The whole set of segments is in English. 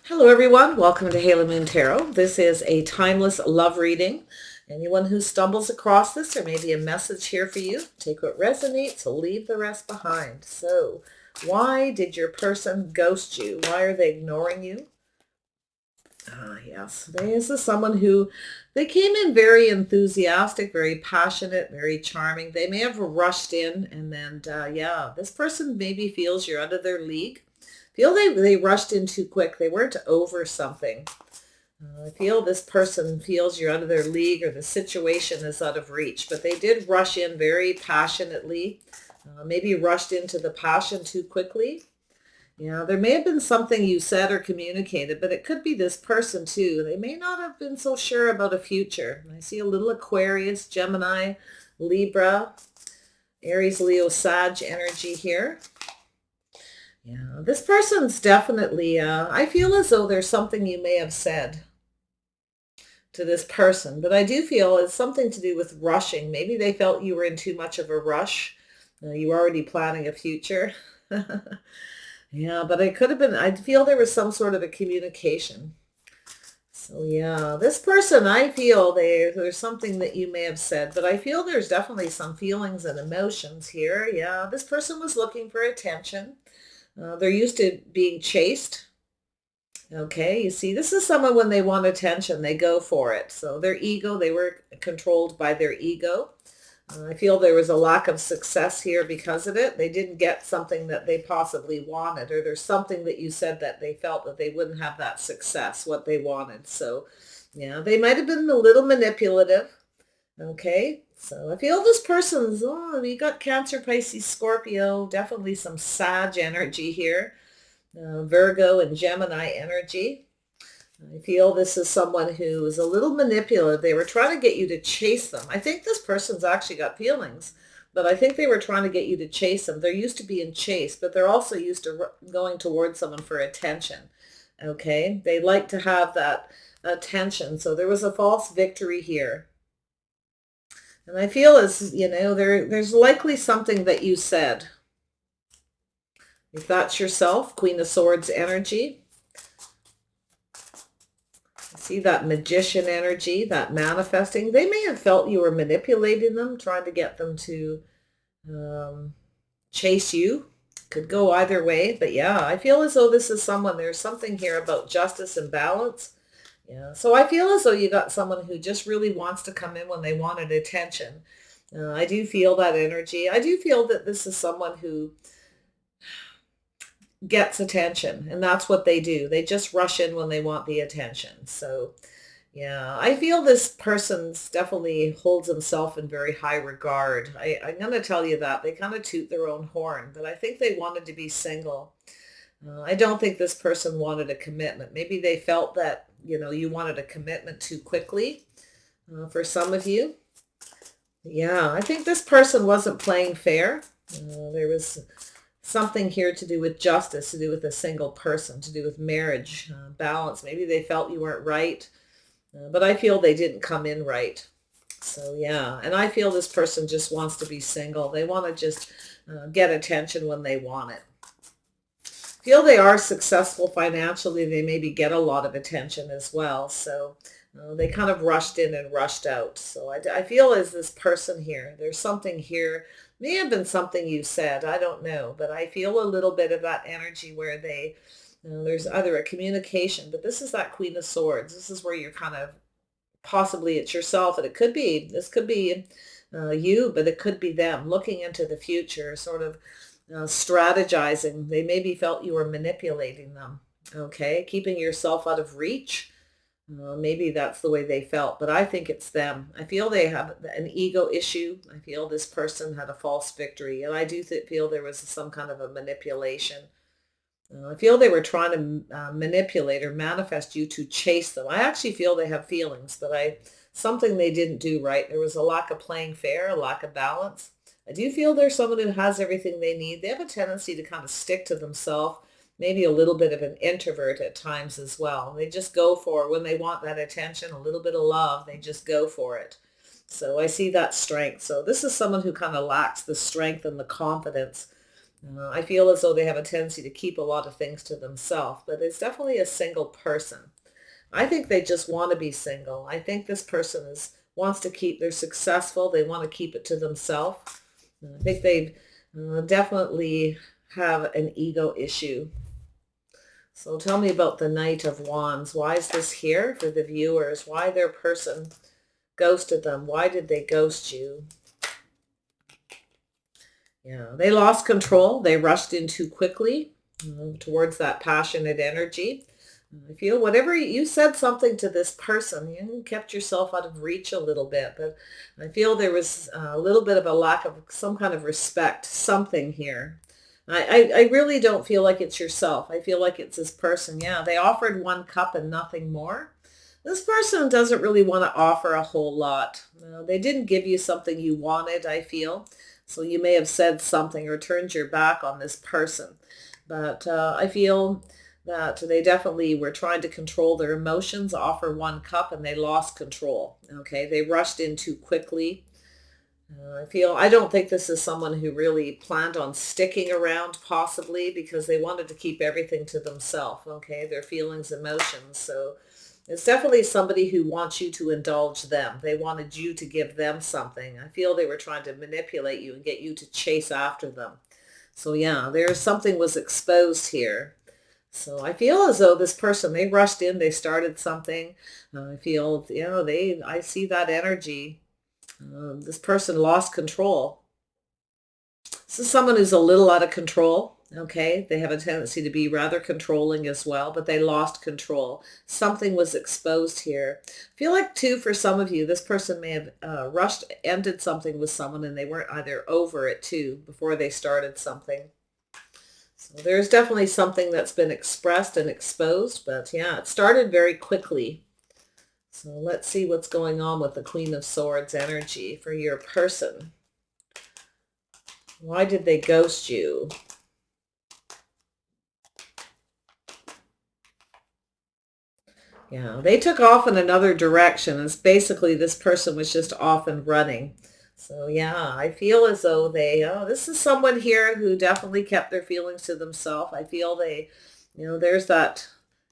Hello everyone, welcome to Halo Moon Tarot. This is a timeless love reading. Anyone who stumbles across this, there may be a message here for you. Take what resonates, leave the rest behind. So, why did your person ghost you? Why are they ignoring you? Yes, this is someone who, they came in very enthusiastic, very passionate, very charming. They may have rushed in and then, yeah, this person maybe feels you're out of their league. Feel they rushed in too quick. They weren't over something. I feel this person feels you're out of their league or the situation is out of reach, but they did rush in very passionately, maybe rushed into the passion too quickly. Yeah, there may have been something you said or communicated, but it could be this person too. They may not have been so sure about a future. I see a little Aquarius, Gemini, Libra, Aries, Leo, Sag energy here. Yeah, this person's definitely, I feel as though there's something you may have said to this person, but I do feel it's something to do with rushing. Maybe they felt you were in too much of a rush. You were already planning a future. Yeah, but it could have been, I feel there was some sort of a communication. So yeah, this person, I feel there's something that you may have said, but I feel there's definitely some feelings and emotions here. Yeah, this person was looking for attention. They're used to being chased. Okay, you see, this is someone when they want attention, they go for it. So their ego, they were controlled by their ego. I feel there was a lack of success here because of it. They didn't get something that they possibly wanted, or there's something that you said that they felt that they wouldn't have that success, what they wanted. So, yeah, they might have been a little manipulative. Okay, so I feel this person's, oh, we got Cancer, Pisces, Scorpio, definitely some Sag energy here, Virgo and Gemini energy. I feel this is someone who is a little manipulative. They were trying to get you to chase them. I think this person's actually got feelings, but I think they were trying to get you to chase them. They're used to being chased, but they're also used to going towards someone for attention. Okay, they like to have that attention. So there was a false victory here. And I feel as, there's likely something that you said. If that's yourself, Queen of Swords energy. I see that magician energy, that manifesting. They may have felt you were manipulating them, trying to get them to chase you. Could go either way. But yeah, I feel as though this is someone, there's something here about justice and balance. Yeah, so I feel as though you got someone who just really wants to come in when they wanted attention. I do feel that energy. I do feel that this is someone who gets attention, and that's what they do. They just rush in when they want the attention. So, yeah, I feel this person's definitely holds himself in very high regard. I'm going to tell you that. They kind of toot their own horn, but I think they wanted to be single. I don't think this person wanted a commitment. Maybe they felt that, you wanted a commitment too quickly for some of you. Yeah, I think this person wasn't playing fair. There was something here to do with justice, to do with a single person, to do with marriage, balance. Maybe they felt you weren't right, but I feel they didn't come in right. So yeah, and I feel this person just wants to be single. They want to just get attention when they want it. Feel they are successful financially. They maybe get a lot of attention as well. So they kind of rushed in and rushed out. So I feel as this person here, there's something here, may have been something you said, I don't know, but I feel a little bit of that energy where there's either a communication, but this is that Queen of Swords. This is where you're kind of, possibly it's yourself, and this could be you, but it could be them looking into the future, sort of strategizing. They maybe felt you were manipulating them. Okay, keeping yourself out of reach. Maybe that's the way they felt, but I think it's them. I feel they have an ego issue. I feel this person had a false victory, and I do feel there was some kind of a manipulation. I feel they were trying to manipulate or manifest you to chase them. I actually feel they have feelings, but something they didn't do right. There was a lack of playing fair, a lack of balance. I do feel there's someone who has everything they need. They have a tendency to kind of stick to themselves, maybe a little bit of an introvert at times as well. They just go for, when they want that attention, a little bit of love, they just go for it. So I see that strength. So this is someone who kind of lacks the strength and the confidence I feel as though they have a tendency to keep a lot of things to themselves, but it's definitely a single person. I think they just want to be single. I think this person is wants to keep, they're successful, they want to keep it to themselves. I think they definitely have an ego issue. So tell me about the Knight of Wands. Why is this here for the viewers? Why their person ghosted them? Why did they ghost you? Yeah, they lost control. They rushed in too quickly towards that passionate energy. I feel whatever you said something to this person, you kept yourself out of reach a little bit, but I feel there was a little bit of a lack of some kind of respect, something here. I really don't feel like it's yourself. I feel like it's this person. Yeah, they offered one cup and nothing more. This person doesn't really want to offer a whole lot. They didn't give you something you wanted, I feel. So you may have said something or turned your back on this person. But I feel that they definitely were trying to control their emotions, offer one cup, and they lost control. Okay, they rushed in too quickly. I don't think this is someone who really planned on sticking around, possibly because they wanted to keep everything to themselves, okay, their feelings, emotions. So it's definitely somebody who wants you to indulge them. They wanted you to give them something. I feel they were trying to manipulate you and get you to chase after them. So yeah, there's something was exposed here. So I feel as though this person, they rushed in, they started something. I feel, I see that energy. This person lost control. This is someone who's a little out of control. Okay, they have a tendency to be rather controlling as well, but they lost control. Something was exposed here. I feel like too, for some of you, this person may have ended something with someone and they weren't either over it too before they started something. So there's definitely something that's been expressed and exposed, but yeah, it started very quickly. So let's see what's going on with the Queen of Swords energy for your person. Why did they ghost you? Yeah, they took off in another direction. It's basically this person was just off and running. So yeah, I feel as though this is someone here who definitely kept their feelings to themselves. I feel there's that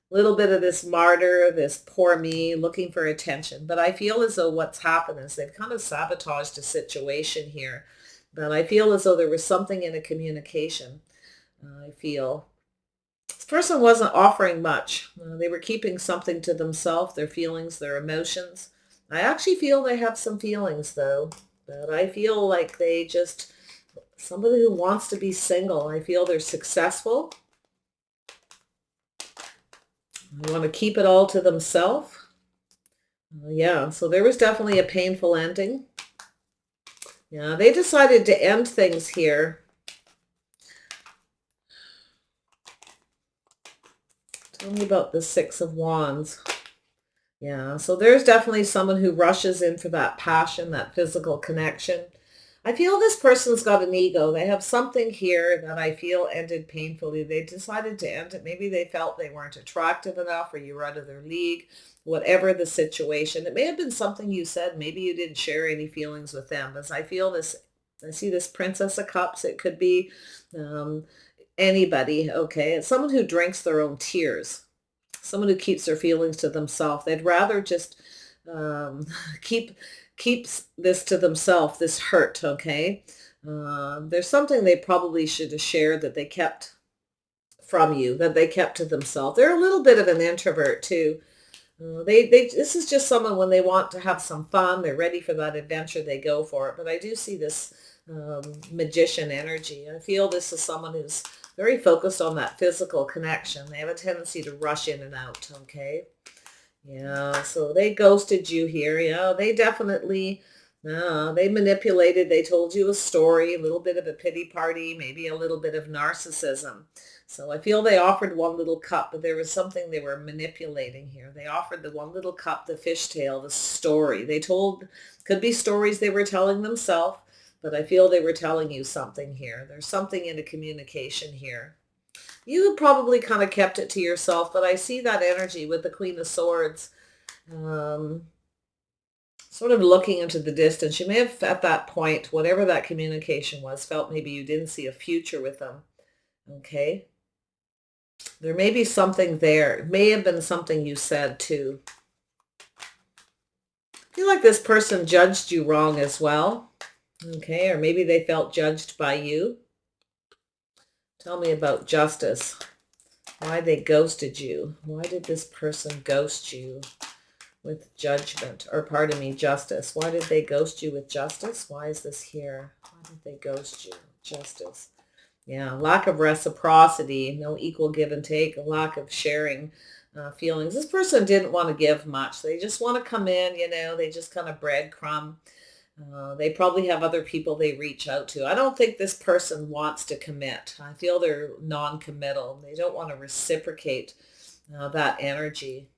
little bit of this martyr, this poor me looking for attention. But I feel as though what's happened is they've kind of sabotaged a situation here. But I feel as though there was something in a communication. I feel this person wasn't offering much. They were keeping something to themselves, their feelings, their emotions. I actually feel they have some feelings though, but I feel like somebody who wants to be single. I feel they're successful. They want to keep it all to themselves. Yeah, so there was definitely a painful ending. Yeah, they decided to end things here. Tell me about the Six of Wands. Yeah, so there's definitely someone who rushes in for that passion, that physical connection. I feel this person's got an ego. They have something here that I feel ended painfully. They decided to end it. Maybe they felt they weren't attractive enough or you were out of their league, whatever the situation. It may have been something you said. Maybe you didn't share any feelings with them. As I see this Princess of Cups. It could be um, anybody, okay? It's someone who drinks their own tears, someone who keeps their feelings to themselves. They'd rather just um, keep keeps this to themselves, this hurt, okay? There's something they probably should have shared that they kept from you, that they kept to themselves. They're a little bit of an introvert too. This is just someone when they want to have some fun, they're ready for that adventure, they go for it. But I do see this magician energy. I feel this is someone who's very focused on that physical connection. They have a tendency to rush in and out, okay? Yeah, so they ghosted you here. Yeah, they definitely, they manipulated. They told you a story, a little bit of a pity party, maybe a little bit of narcissism. So I feel they offered one little cup, but there was something they were manipulating here. They offered the one little cup, the fishtail, the story. Could be stories they were telling themselves, but I feel they were telling you something here. There's something in the communication here. You probably kind of kept it to yourself, but I see that energy with the Queen of Swords, um, sort of looking into the distance. You may have, at that point, whatever that communication was, felt maybe you didn't see a future with them. Okay. There may be something there. It may have been something you said too. I feel like this person judged you wrong as well. Okay. Or maybe they felt judged by you. Tell me about justice. Why they ghosted you. Why did this person ghost you with judgment? Or pardon me, justice. Why did they ghost you with justice? Why is this here? Why did they ghost you? Justice. Yeah, lack of reciprocity, no equal give and take, a lack of sharing feelings. This person didn't want to give much. They just want to come in, they just kind of breadcrumb. They probably have other people they reach out to. I don't think this person wants to commit. I feel they're non-committal. They don't want to reciprocate that energy.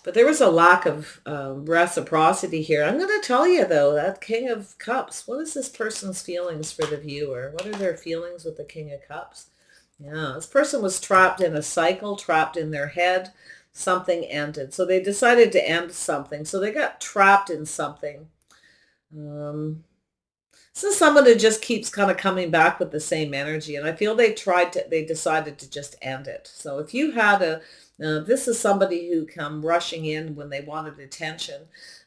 But there was a lack of reciprocity here. I'm going to tell you, though, that King of Cups, what is this person's feelings for the viewer? What are their feelings with the King of Cups? Yeah, this person was trapped in a cycle, trapped in their head. Something ended. So they decided to end something. So they got trapped in something. Um, this is someone who just keeps kind of coming back with the same energy. And I feel they decided to just end it. So if you had this is somebody who come rushing in when they wanted attention.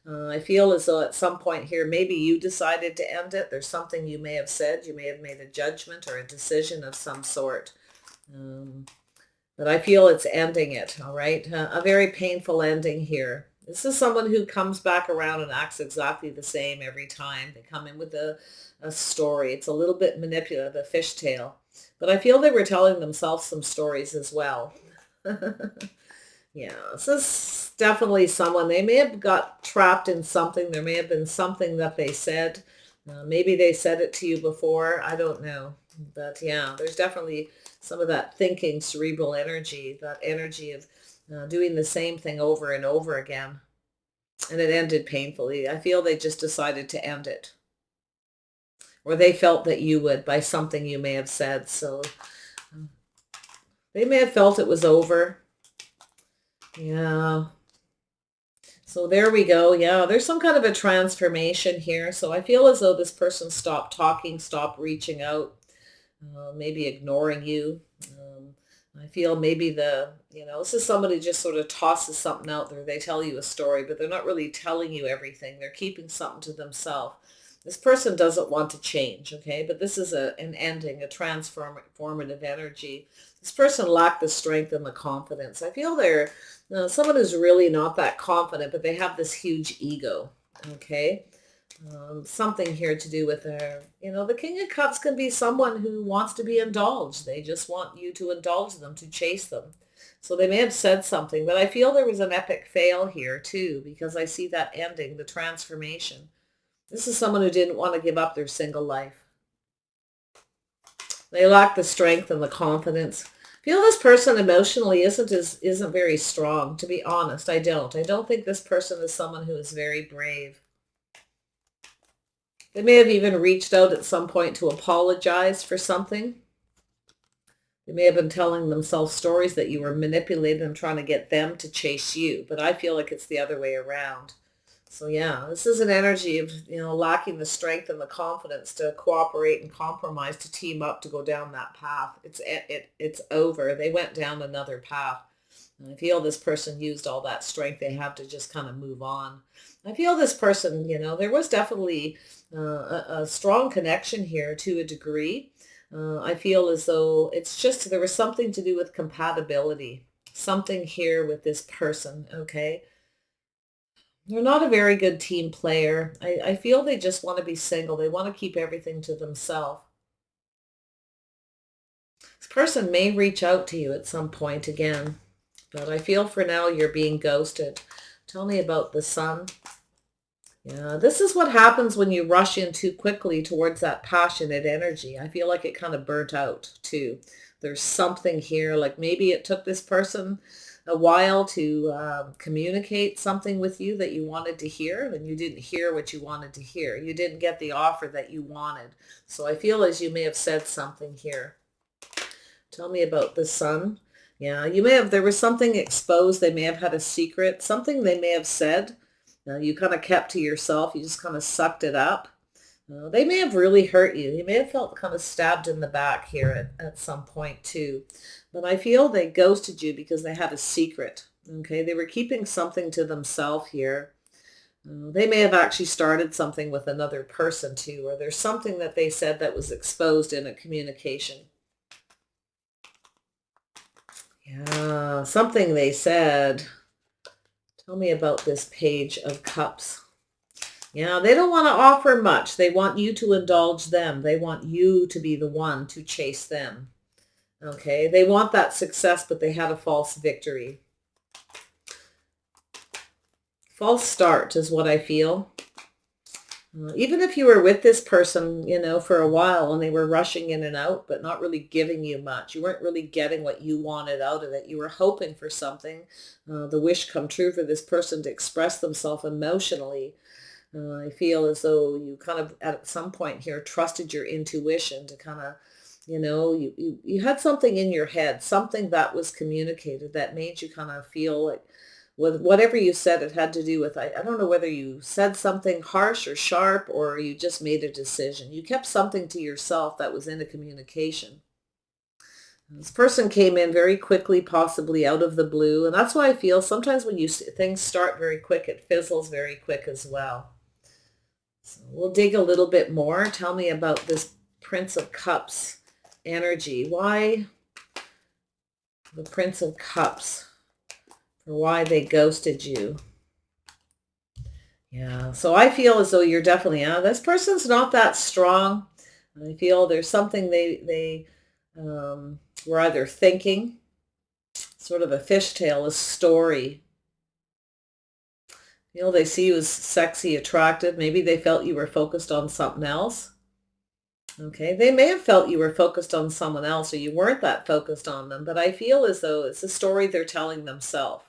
I feel as though at some point here, maybe you decided to end it. There's something you may have said. You may have made a judgment or a decision of some sort. But I feel it's ending it, all right? A very painful ending here. This is someone who comes back around and acts exactly the same every time. They come in with a story. It's a little bit manipulative, a fishtail. But I feel they were telling themselves some stories as well. Yeah, this is definitely someone. They may have got trapped in something. There may have been something that they said. Maybe they said it to you before. I don't know. But yeah, there's definitely some of that thinking, cerebral energy, that energy of doing the same thing over and over again. And it ended painfully. I feel they just decided to end it. Or they felt that you would by something you may have said. So they may have felt it was over. Yeah. So there we go. Yeah, there's some kind of a transformation here. So I feel as though this person stopped talking, stopped reaching out, maybe ignoring you. I feel maybe this is somebody who just sort of tosses something out there. They tell you a story, but they're not really telling you everything. They're keeping something to themselves. This person doesn't want to change, okay? But this is an ending, a transformative energy. This person lacked the strength and the confidence. I feel they're someone who's really not that confident, but they have this huge ego, okay? Something here to do with the King of Cups can be someone who wants to be indulged. They just want you to indulge them, to chase them. So they may have said something, but I feel there was an epic fail here too, because I see that ending, the transformation. This is someone who didn't want to give up their single life. They lack the strength and the confidence. I feel this person emotionally isn't very strong, to be honest. I don't think this person is someone who is very brave. They may have even reached out at some point to apologize for something. They may have been telling themselves stories that you were manipulating and trying to get them to chase you, but I feel like it's the other way around. So yeah, this is an energy of, lacking the strength and the confidence to cooperate and compromise, to team up, to go down that path. It's over. They went down another path. And I feel this person used all that strength they have to just kind of move on. I feel this person, there was definitely a strong connection here to a degree. I feel as though it's just, there was something to do with compatibility, something here with this person, okay? They're not a very good team player. I feel they just want to be single. They want to keep everything to themselves. This person may reach out to you at some point again, but I feel for now you're being ghosted. Tell me about the sun. Yeah, this is what happens when you rush in too quickly towards that passionate energy. I feel like it kind of burnt out too. There's something here, like maybe it took this person a while to communicate something with you that you wanted to hear, and you didn't hear what you wanted to hear. You didn't get the offer that you wanted. So I feel as you may have said something here. Tell me about the sun. Yeah, there was something exposed. They may have had a secret, something they may have said. You kind of kept to yourself. You just kind of sucked it up. They may have really hurt you. You may have felt kind of stabbed in the back here at some point too. But I feel they ghosted you because they had a secret. Okay, they were keeping something to themselves here. They may have actually started something with another person too, or there's something that they said that was exposed in a communication. Yeah, something they said. Tell me about this Page of Cups. Yeah, they don't want to offer much. They want you to indulge them. They want you to be the one to chase them. Okay, they want that success, but they had a false victory. False start is what I feel. Even if you were with this person, for a while and they were rushing in and out, but not really giving you much. You weren't really getting what you wanted out of it. You were hoping for something, the wish come true for this person to express themselves emotionally. I feel as though you kind of at some point here trusted your intuition to kind of, you had something in your head, something that was communicated that made you kind of feel like with whatever you said, it had to do with, I don't know whether you said something harsh or sharp or you just made a decision. You kept something to yourself that was in a communication. This person came in very quickly, possibly out of the blue. And that's why I feel sometimes when things start very quick, it fizzles very quick as well. So we'll dig a little bit more. Tell me about this Prince of Cups energy. Why the Prince of Cups? Or why they ghosted you? Yeah, so I feel as though you're definitely, this person's not that strong. I feel there's something they were either thinking, sort of a fishtail, a story. They see you as sexy, attractive. Maybe they felt you were focused on something else. Okay, they may have felt you were focused on someone else or you weren't that focused on them, but I feel as though it's a story they're telling themselves.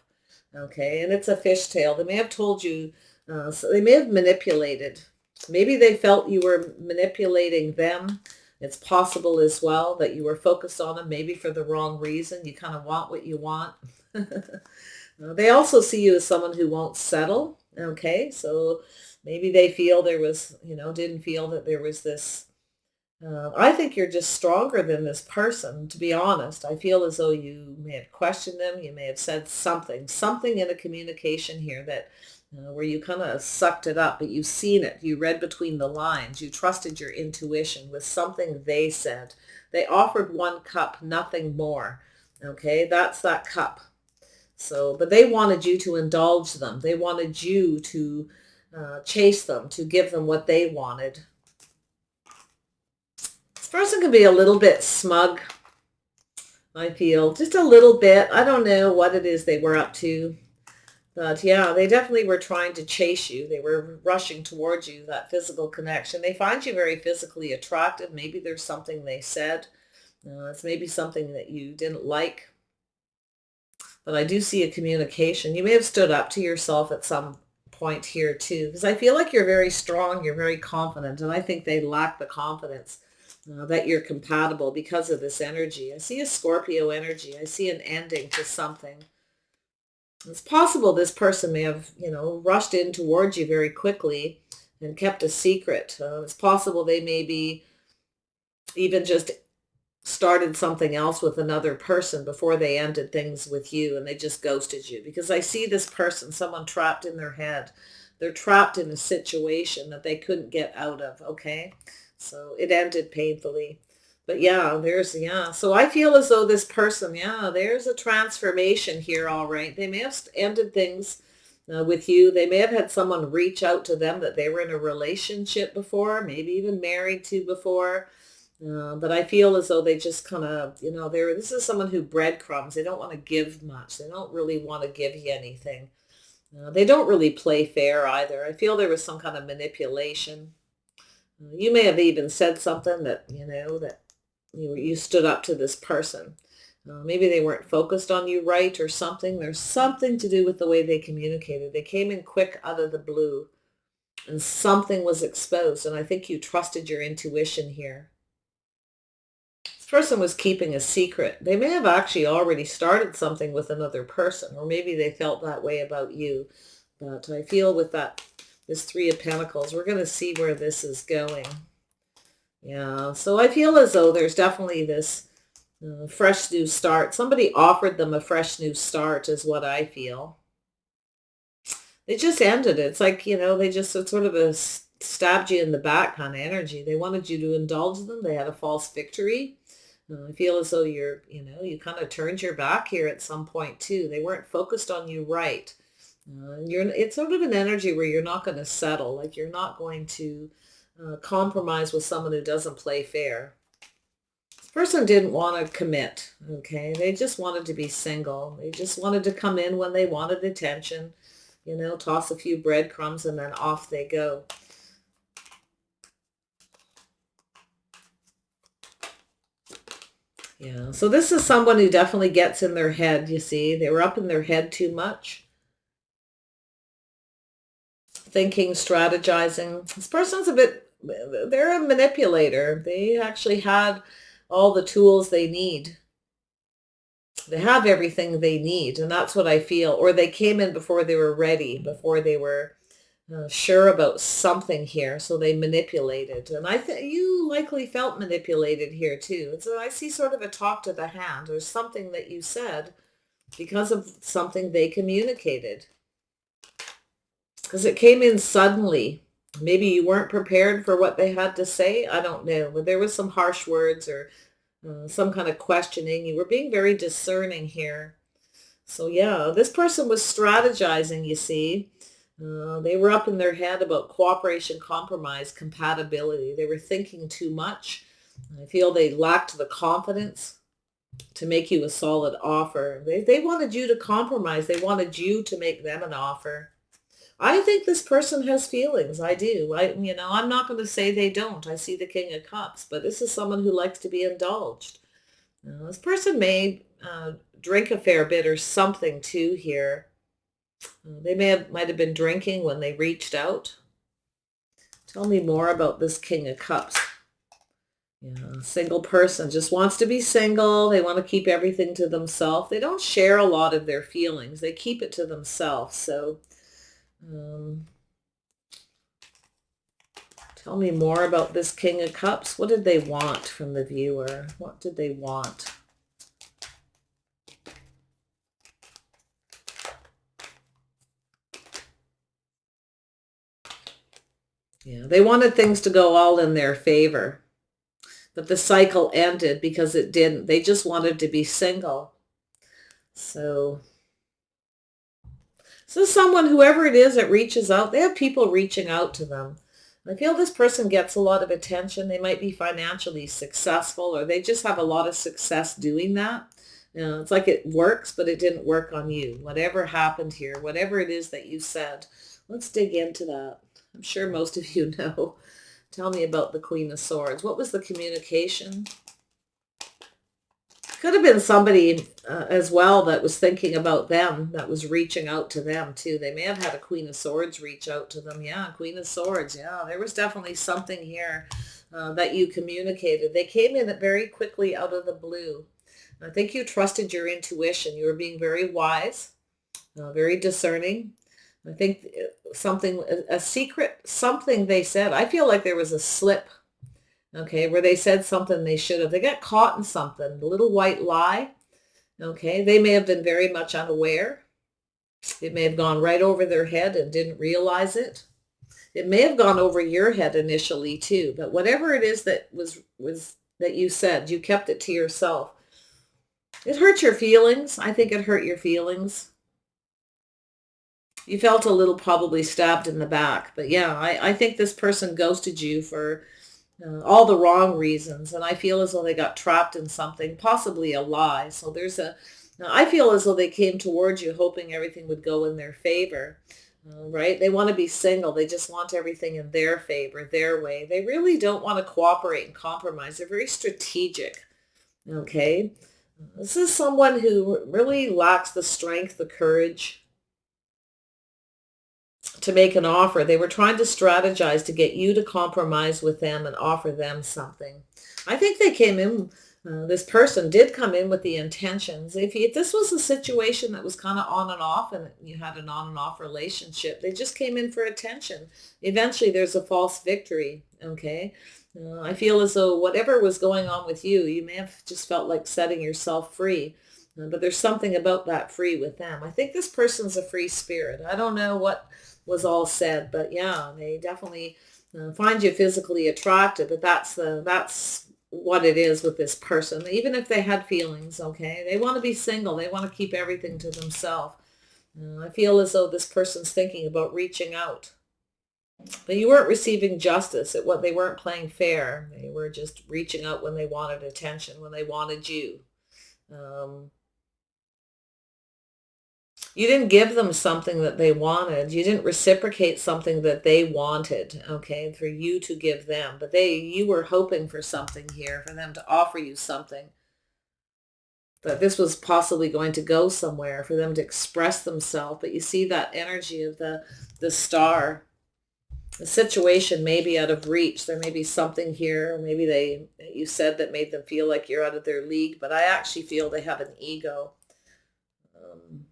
Okay, and it's a fishtail. They may have told you, so they may have manipulated. Maybe they felt you were manipulating them. It's possible as well that you were focused on them, maybe for the wrong reason. You kind of want what you want. They also see you as someone who won't settle. Okay, so maybe they feel there was, didn't feel that there was this. I think you're just stronger than this person, to be honest. I feel as though you may have questioned them. You may have said something in a communication here that where you kind of sucked it up, but you've seen it. You read between the lines. You trusted your intuition with something they said. They offered one cup, nothing more. Okay, that's that cup. So, but they wanted you to indulge them. They wanted you to chase them, to give them what they wanted. This person can be a little bit smug, I feel. Just a little bit. I don't know what it is they were up to. But yeah, they definitely were trying to chase you. They were rushing towards you, that physical connection. They find you very physically attractive. Maybe there's something they said. It's maybe something that you didn't like. But I do see a communication. You may have stood up to yourself at some point here too, because I feel like you're very strong, you're very confident, and I think they lack the confidence that you're compatible because of this energy. I see a Scorpio energy. I see an ending to something. It's possible this person may have, rushed in towards you very quickly and kept a secret. It's possible they maybe even just started something else with another person before they ended things with you and they just ghosted you. Because I see this person, someone trapped in their head. They're trapped in a situation that they couldn't get out of, okay? So it ended painfully. But yeah. So I feel as though this person, there's a transformation here, all right. They may have ended things with you. They may have had someone reach out to them that they were in a relationship before, maybe even married to before. But I feel as though they just kind of, this is someone who breadcrumbs. They don't want to give much. They don't really want to give you anything. They don't really play fair either. I feel there was some kind of manipulation. You may have even said something that, that you stood up to this person. Maybe they weren't focused on you right or something. There's something to do with the way they communicated. They came in quick out of the blue and something was exposed. And I think you trusted your intuition here. This person was keeping a secret. They may have actually already started something with another person, or maybe they felt that way about you. But I feel with that This Three of Pentacles. We're going to see where this is going. Yeah, so I feel as though there's definitely this fresh new start. Somebody offered them a fresh new start is what I feel. They just ended it. It's like, they just sort of stabbed you in the back kind of energy. They wanted you to indulge them. They had a false victory. I feel as though you kind of turned your back here at some point too. They weren't focused on you right. It's sort of an energy where you're not going to settle. Like you're not going to compromise with someone who doesn't play fair. This person didn't want to commit. Okay. They just wanted to be single. They just wanted to come in when they wanted attention, toss a few breadcrumbs and then off they go. Yeah, so this is someone who definitely gets in their head, you see. They were up in their head too much. Thinking, strategizing. This person's they're a manipulator. They actually had all the tools they need. They have everything they need, and that's what I feel. Or they came in before they were ready, before they were sure about something here, so they manipulated. And I think you likely felt manipulated here too. So I see sort of a talk to the hand, or something that you said because of something they communicated. Because it came in suddenly. Maybe you weren't prepared for what they had to say. I don't know. But there was some harsh words or some kind of questioning. You were being very discerning here. So yeah, this person was strategizing, you see. They were up in their head about cooperation, compromise, compatibility. They were thinking too much. I feel they lacked the confidence to make you a solid offer. They wanted you to compromise. They wanted you to make them an offer. I think this person has feelings. I do. I'm not going to say they don't. I see the King of Cups, but this is someone who likes to be indulged. This person may drink a fair bit or something too here. They might have been drinking when they reached out. Tell me more about this King of Cups. Yeah, single person just wants to be single. They want to keep everything to themselves. They don't share a lot of their feelings. They keep it to themselves. So tell me more about this King of Cups. What did they want from the viewer? What did they want? Yeah, they wanted things to go all in their favor, but the cycle ended because it didn't. They just wanted to be single. So someone, whoever it is that reaches out, they have people reaching out to them. I feel this person gets a lot of attention. They might be financially successful, or they just have a lot of success doing that. It's like it works, but it didn't work on you. Whatever happened here, whatever it is that you said, let's dig into that. I'm sure most of you know. Tell me about the Queen of Swords. What was the communication? Could have been somebody as well that was thinking about them, that was reaching out to them too. They may have had a Queen of Swords reach out to them. Yeah, Queen of Swords. Yeah, there was definitely something here that you communicated. They came in very quickly out of the blue. I think you trusted your intuition. You were being very wise, very discerning. I think a secret, something they said. I feel like there was a slip, okay, where they said something they should have. They got caught in something, a little white lie, okay. They may have been very much unaware. It may have gone right over their head and didn't realize it. It may have gone over your head initially too, but whatever it is that was that you said, you kept it to yourself. It hurt your feelings. I think it hurt your feelings. You felt a little probably stabbed in the back. But yeah, I think this person ghosted you for all the wrong reasons. And I feel as though they got trapped in something, possibly a lie. So I feel as though they came towards you hoping everything would go in their favor, right? They want to be single. They just want everything in their favor, their way. They really don't want to cooperate and compromise. They're very strategic, okay? This is someone who really lacks the strength, the courage to make an offer. They were trying to strategize to get you to compromise with them and offer them something. I think they came in This person did come in with the intentions. If this was a situation that was kind of on and off and you had an on and off relationship, they just came in for attention. Eventually, there's a false victory. Okay. I feel as though whatever was going on with you, you may have just felt like setting yourself free. But there's something about that free with them. I think this person's a free spirit. I don't know what was all said, but yeah, they definitely find you physically attractive. But that's what it is with this person. Even if they had feelings, okay, they want to be single. They want to keep everything to themselves. I feel as though this person's thinking about reaching out, but you weren't receiving justice. At what they weren't playing fair. They were just reaching out when they wanted attention, when they wanted you. Um, you didn't give them something that they wanted. You didn't reciprocate something that they wanted, okay, for you to give them. But you were hoping for something here, for them to offer you something. That this was possibly going to go somewhere, for them to express themselves. But you see that energy of the star. The situation may be out of reach. There may be something here. Maybe you said that made them feel like you're out of their league. But I actually feel they have an ego.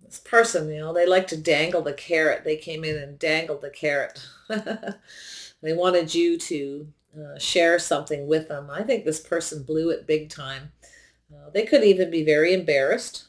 This person, they like to dangle the carrot. They came in and dangled the carrot. They wanted you to share something with them. I think this person blew it big time. They could even be very embarrassed.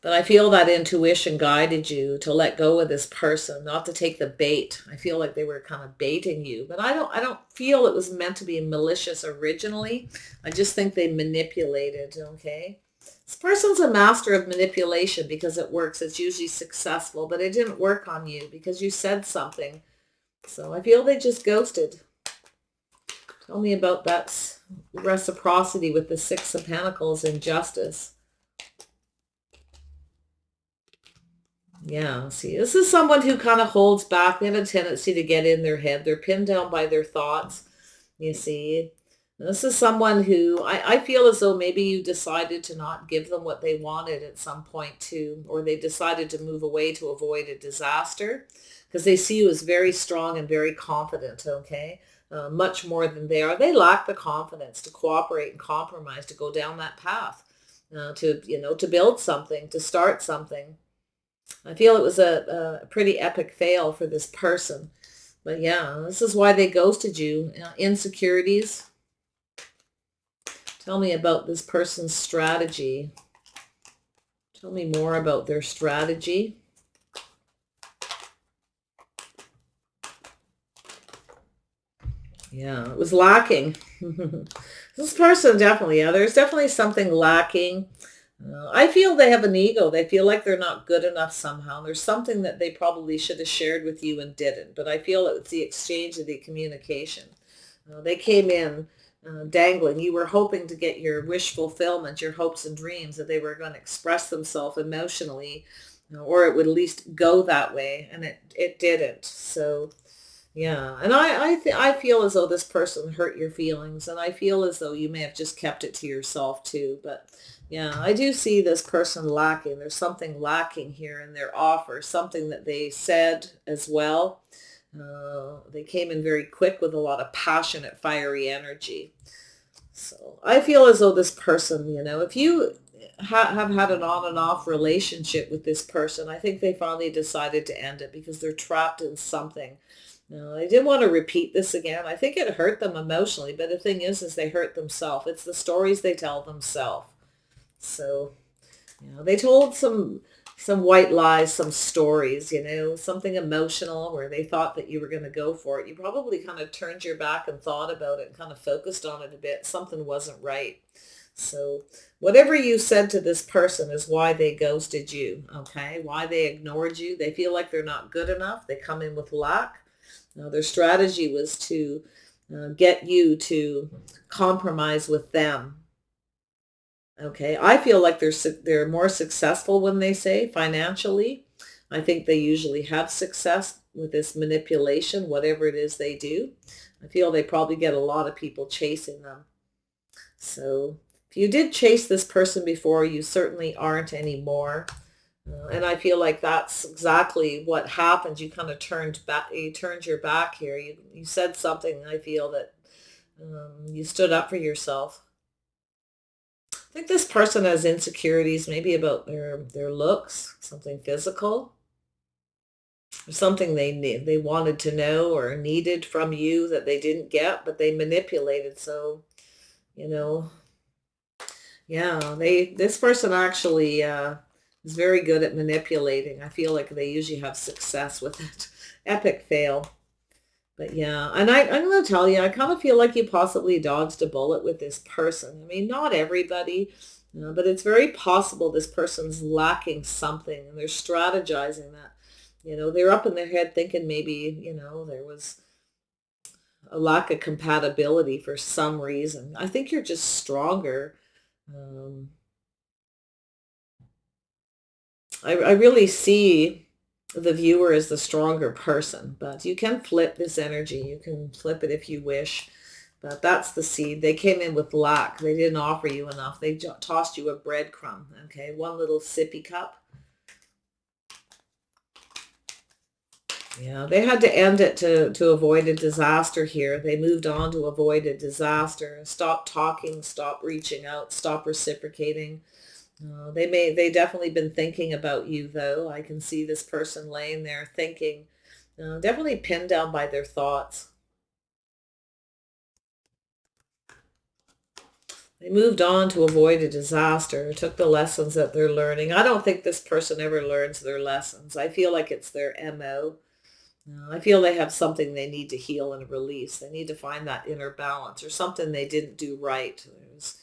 But I feel that intuition guided you to let go of this person, not to take the bait. I feel like they were kind of baiting you, but I don't feel it was meant to be malicious originally. I just think they manipulated, okay? This person's a master of manipulation because it works. It's usually successful, but it didn't work on you because you said something. So I feel they just ghosted. Tell me about that reciprocity with the Six of Pentacles and justice. Yeah, see, this is someone who kind of holds back. They have a tendency to get in their head. They're pinned down by their thoughts, you see. This is someone who I feel as though maybe you decided to not give them what they wanted at some point too, or they decided to move away to avoid a disaster because they see you as very strong and very confident, okay? Much more than they are. They lack the confidence to cooperate and compromise, to go down that path, to build something, to start something. I feel it was a pretty epic fail for this person. But yeah, this is why they ghosted you. Insecurities. Tell me about this person's strategy. Tell me more about their strategy. Yeah, it was lacking. This person definitely, yeah, there's definitely something lacking. I feel they have an ego. They feel like they're not good enough somehow. There's something that they probably should have shared with you and didn't. But I feel it's the exchange of the communication. They came in dangling. You were hoping to get your wish fulfillment, your hopes and dreams, that they were going to express themselves emotionally, or it would at least go that way, and it didn't. So yeah, and I feel as though this person hurt your feelings, and I feel as though you may have just kept it to yourself too. But yeah, I do see this person lacking. There's something lacking here in their offer, something that they said as well. They came in very quick with a lot of passionate, fiery energy. So I feel as though this person, if you have had an on and off relationship with this person, I think they finally decided to end it because they're trapped in something. No, they didn't want to repeat this again. I think it hurt them emotionally, but the thing is they hurt themselves. It's the stories they tell themselves. So, they told some white lies, some stories, something emotional where they thought that you were going to go for it. You probably kind of turned your back and thought about it and kind of focused on it a bit. Something wasn't right. So whatever you said to this person is why they ghosted you, okay? Why they ignored you. They feel like they're not good enough. They come in with lack. Their strategy was to get you to compromise with them. Okay, I feel like they're more successful when they say financially. I think they usually have success with this manipulation, whatever it is they do. I feel they probably get a lot of people chasing them. So if you did chase this person before, you certainly aren't anymore. And I feel like that's exactly what happened. You kind of turned back. You turned your back here. You said something. I feel that You stood up for yourself. I think this person has insecurities, maybe about their looks, something physical, or something they wanted to know or needed from you that they didn't get, but they manipulated. So, you know, yeah, this person actually is very good at manipulating. I feel like they usually have success with it. Epic fail. But yeah, and I'm going to tell you, I kind of feel like you possibly dodged a bullet with this person. I mean, not everybody, but it's very possible this person's lacking something and they're strategizing that. They're up in their head thinking maybe, there was a lack of compatibility for some reason. I think you're just stronger. Um, I really see the viewer as the stronger person, but you can flip this energy. You can flip it if you wish, but that's the seed. They came in with lack. They didn't offer you enough. They tossed you a breadcrumb, okay? One little sippy cup. Yeah, they had to end it to avoid a disaster here. They moved on to avoid a disaster. Stop talking, stop reaching out, stop reciprocating. They definitely been thinking about you though. I can see this person laying there thinking, definitely pinned down by their thoughts. They moved on to avoid a disaster, took the lessons that they're learning. I don't think this person ever learns their lessons. I feel like it's their MO. I feel they have something they need to heal and release. They need to find that inner balance or something they didn't do right. There's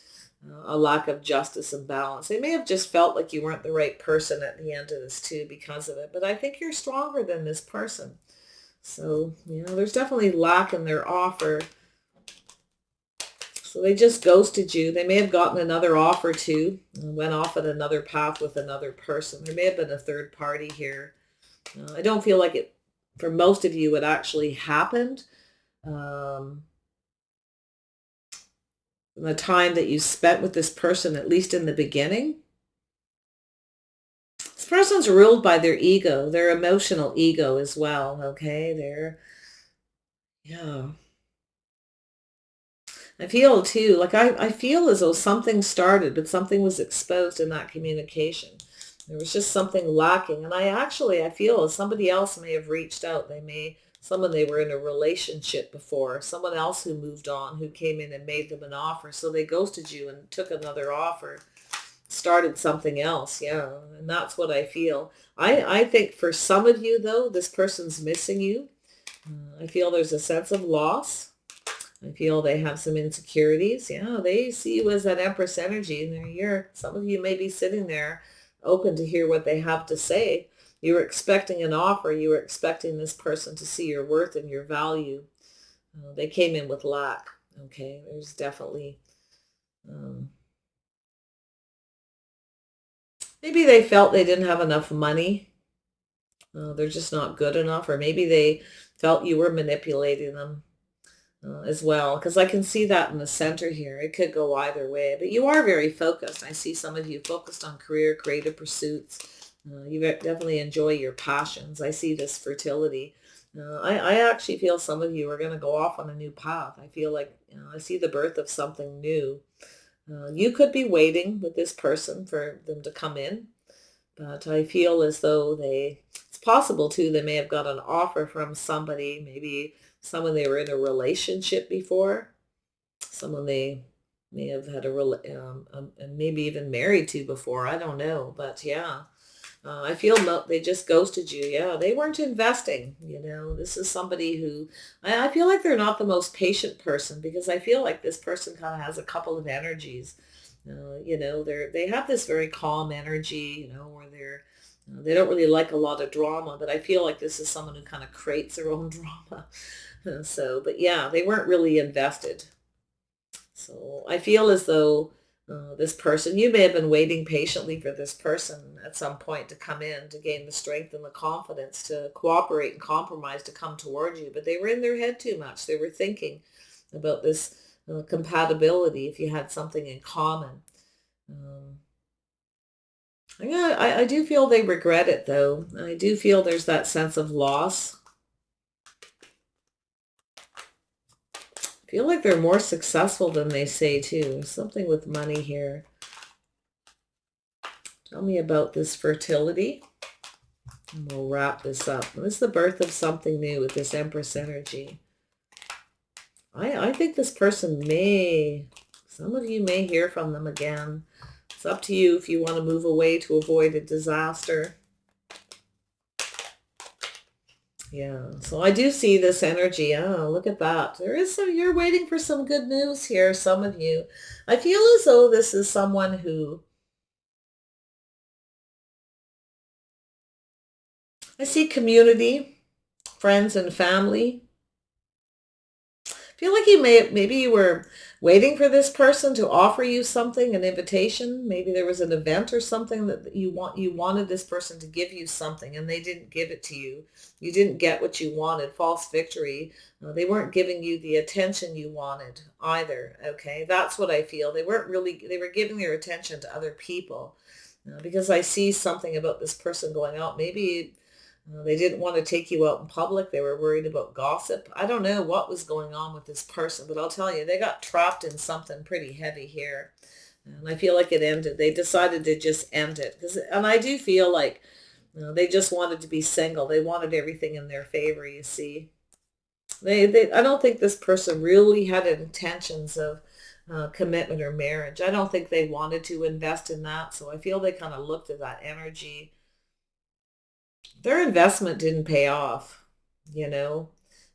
a lack of justice and balance. They may have just felt like you weren't the right person at the end of this too because of it. But I think you're stronger than this person. So, there's definitely lack in their offer. So they just ghosted you. They may have gotten another offer too and went off at another path with another person. There may have been a third party here. I don't feel like it, for most of you, it actually happened. Um, the time that you spent with this person, at least in the beginning. This person's ruled by their ego, their emotional ego as well, okay? Yeah. I feel too, like I feel as though something started, but something was exposed in that communication. There was just something lacking. And I feel as somebody else may have reached out. Someone they were in a relationship before, someone else who moved on, who came in and made them an offer. So they ghosted you and took another offer, started something else. Yeah. And that's what I feel. I think for some of you though, this person's missing you. I feel there's a sense of loss. I feel they have some insecurities. Yeah, they see you as that Empress energy, and some of you may be sitting there open to hear what they have to say. You were expecting an offer. You were expecting this person to see your worth and your value. They came in with lack. Okay, there's definitely um, maybe they felt they didn't have enough money. They're just not good enough, or maybe they felt you were manipulating them as well, because I can see that in the center here. It could go either way, but you are very focused. I see some of you focused on career, creative pursuits. You definitely enjoy your passions. I see this fertility. I actually feel some of you are going to go off on a new path. I feel like I see the birth of something new. You could be waiting with this person for them to come in, but I feel as though it's possible too, they may have got an offer from somebody, maybe someone they were in a relationship before, someone they may have had and maybe even married to before. I don't know, but yeah, I feel they just ghosted you. Yeah, they weren't investing. This is somebody who I feel like they're not the most patient person, because I feel like this person kind of has a couple of energies. They have this very calm energy, where they don't really like a lot of drama, but I feel like this is someone who kind of creates their own drama. So, but yeah, they weren't really invested. So I feel as though this person, you may have been waiting patiently for this person at some point to come in, to gain the strength and the confidence to cooperate and compromise, to come toward you, but they were in their head too much. They were thinking about this compatibility, if you had something in common. Um, yeah, I do feel they regret it though. I do feel there's that sense of loss. Feel like they're more successful than they say too. There's something with money here. Tell me about this fertility. And we'll wrap this up. This is the birth of something new with this Empress energy. I think this person some of you may hear from them again. It's up to you if you want to move away to avoid a disaster. Yeah, so I do see this energy. Oh, look at that. You're waiting for some good news here, some of you. I feel as though this is someone who, I see community, friends and family. Feel like maybe you were waiting for this person to offer you something, an invitation. Maybe there was an event or something that you wanted this person to give you something and they didn't give it to you. You didn't get what you wanted. False victory. They weren't giving you the attention you wanted either. Okay, that's what I feel. They were giving their attention to other people. Because I see something about this person going out. Maybe they didn't want to take you out in public. They were worried about gossip. I don't know what was going on with this person, but I'll tell you, they got trapped in something pretty heavy here. And I feel like it ended. They decided to just end it. And I do feel like they just wanted to be single. They wanted everything in their favor, you see. I don't think this person really had intentions of commitment or marriage. I don't think they wanted to invest in that. So I feel they kind of looked at that energy. Their investment didn't pay off, you know.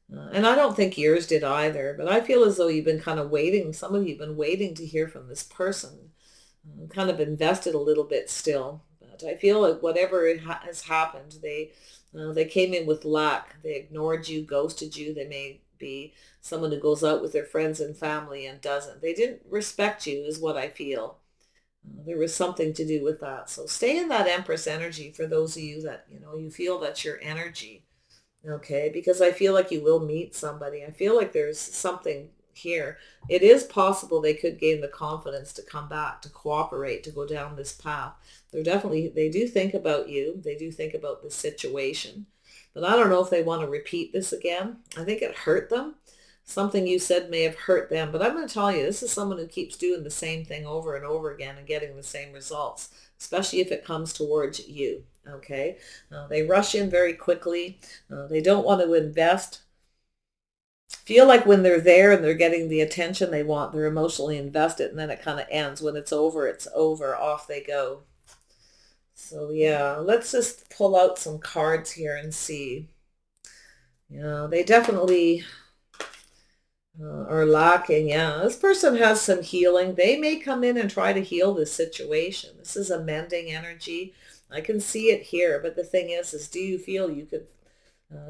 And I don't think yours did either, but I feel as though you've been kind of waiting. Some of you have been waiting to hear from this person, kind of invested a little bit still. But I feel like whatever has happened, they came in with lack. They ignored you, ghosted you. They may be someone who goes out with their friends and family and doesn't. They didn't respect you is what I feel. There was something to do with that. So stay in that Empress energy for those of you that, you feel that's your energy. Okay. Because I feel like you will meet somebody. I feel like there's something here. It is possible they could gain the confidence to come back, to cooperate, to go down this path. They do think about you. They do think about the situation. But I don't know if they want to repeat this again. I think it hurt them. Something you said may have hurt them, but I'm going to tell you, this is someone who keeps doing the same thing over and over again and getting the same results, especially if it comes towards you. Okay. They rush in very quickly. They don't want to invest. Feel like when they're there and they're getting the attention they want, they're emotionally invested, and then it kind of ends. When it's over, off they go. So yeah, let's just pull out some cards here and see. They definitely are lacking. Yeah, this person has some healing. They may come in and try to heal this situation. This is a mending energy. I can see it here, but the thing is do you feel you could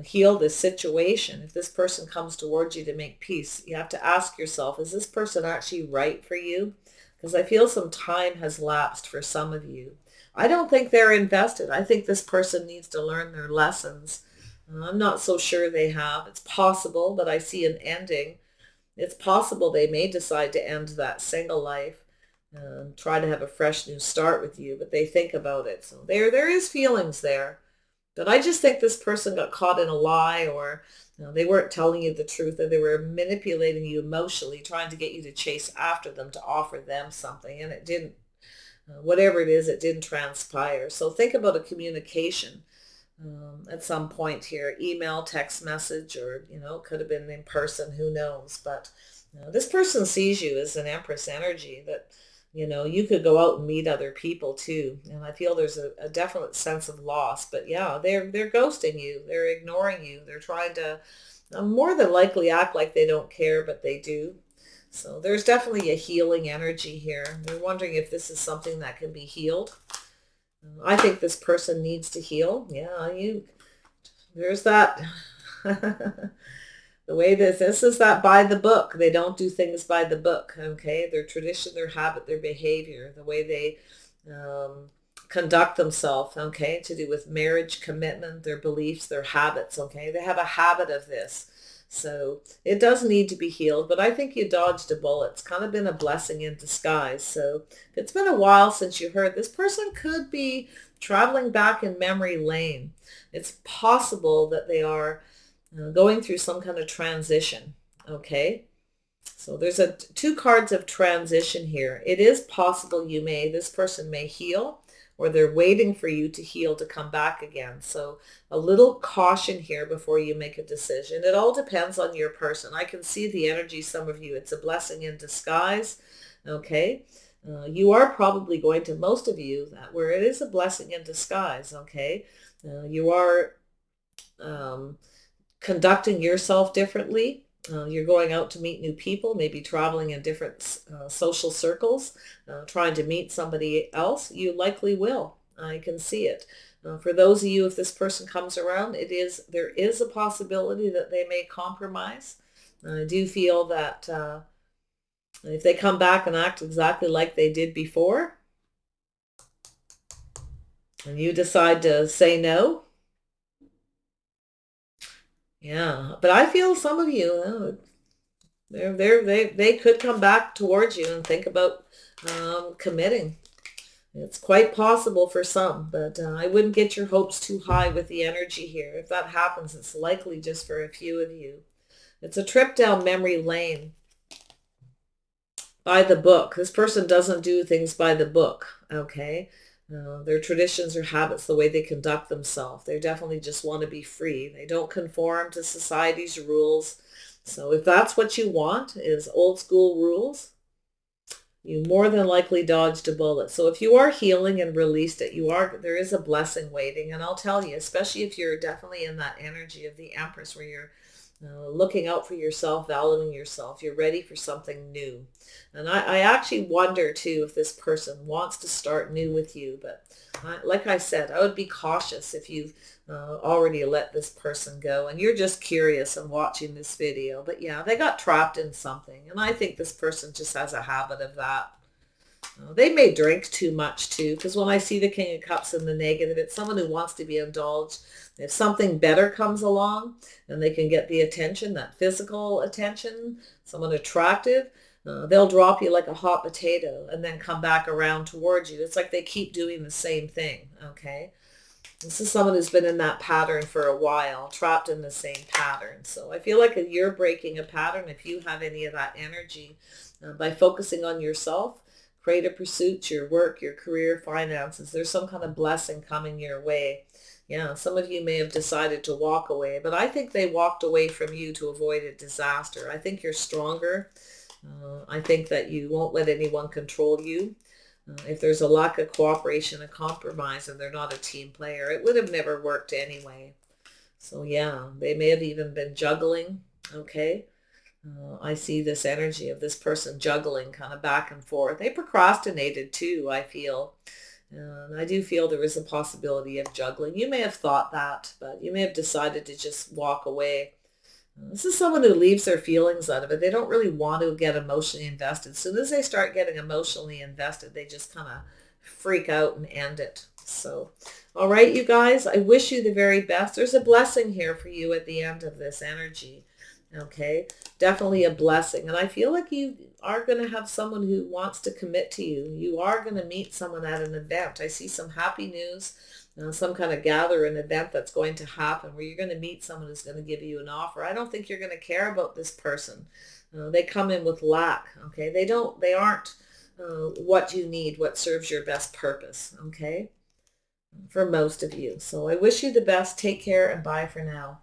heal this situation? If this person comes towards you to make peace, you have to ask yourself, is this person actually right for you? Because I feel some time has lapsed for some of you. I don't think they're invested. I think this person needs to learn their lessons. I'm not so sure they have. It's possible, but I see an ending. It's possible they may decide to end that single life and try to have a fresh new start with you, but they think about it. So there is feelings there. But I just think this person got caught in a lie, or they weren't telling you the truth, or they were manipulating you emotionally, trying to get you to chase after them to offer them something, and it didn't. Whatever it is, it didn't transpire. So think about a communication at some point here, email, text message, or, it could have been in person, who knows. But this person sees you as an Empress energy that, you could go out and meet other people too. And I feel there's a definite sense of loss. But yeah, they're ghosting you. They're ignoring you. They're trying to more than likely act like they don't care, but they do. So there's definitely a healing energy here. They're wondering if this is something that can be healed. I think this person needs to heal. Yeah, there's that. The way this is that by the book. They don't do things by the book. Okay, their tradition, their habit, their behavior, the way they conduct themselves. Okay, to do with marriage, commitment, their beliefs, their habits. Okay, they have a habit of this. So it does need to be healed, but I think you dodged a bullet. It's kind of been a blessing in disguise. So if it's been a while since you heard, this person could be traveling back in memory lane. It's possible that they are going through some kind of transition. Okay. So there's two cards of transition here. It is possible this person may heal, or they're waiting for you to heal to come back again. So a little caution here before you make a decision. It all depends on your person. I can see the energy, some of you, it's a blessing in disguise. Okay. You are probably going to, most of you, that where it is a blessing in disguise. Okay. You are um, conducting yourself differently. You're going out to meet new people, maybe traveling in different social circles, trying to meet somebody else. You likely will. I can see it. For those of you, if this person comes around, there is a possibility that they may compromise. I do feel that if they come back and act exactly like they did before, and you decide to say no, yeah. But I feel some of you, they could come back towards you and think about committing. It's quite possible for some, but I wouldn't get your hopes too high with the energy here. If that happens, it's likely just for a few of you. It's a trip down memory lane by the book. This person doesn't do things by the book, okay? Their traditions or habits, the way they conduct themselves. They definitely just want to be free. They don't conform to society's rules. So if that's what you want, is old school rules, you more than likely dodged a bullet. So if you are healing and released it, there is a blessing waiting. And I'll tell you, especially if you're definitely in that energy of the Empress where you're looking out for yourself, valuing yourself, you're ready for something new. And I actually wonder too if this person wants to start new with you. But like I said, I would be cautious if you've already let this person go and you're just curious and watching this video. But yeah, they got trapped in something. And I think this person just has a habit of that. They may drink too much too, because when I see the King of Cups in the negative, it's someone who wants to be indulged. If something better comes along and they can get the attention, that physical attention, someone attractive, they'll drop you like a hot potato and then come back around towards you. It's like they keep doing the same thing, okay? This is someone who's been in that pattern for a while, trapped in the same pattern. So I feel like you're breaking a pattern if you have any of that energy by focusing on yourself. Creative pursuits, your work, your career, finances. There's some kind of blessing coming your way. Yeah, some of you may have decided to walk away, but I think they walked away from you to avoid a disaster. I think you're stronger. I think that you won't let anyone control you. If there's a lack of cooperation and compromise and they're not a team player, it would have never worked anyway. So yeah, they may have even been juggling, okay? I see this energy of this person juggling kind of back and forth. They procrastinated too, I feel. And I do feel there is a possibility of juggling. You may have thought that, but you may have decided to just walk away. This is someone who leaves their feelings out of it. They don't really want to get emotionally invested. As soon as they start getting emotionally invested, they just kind of freak out and end it. So, all right, you guys, I wish you the very best. There's a blessing here for you at the end of this energy. Okay, definitely a blessing. And I feel like you are going to have someone who wants to commit to you. You are going to meet someone at an event. I see some happy news, some kind of an event that's going to happen where you're going to meet someone who's going to give you an offer. I don't think you're going to care about this person. They come in with lack. Okay, they aren't what you need, what serves your best purpose. Okay, for most of you. So I wish you the best. Take care and bye for now.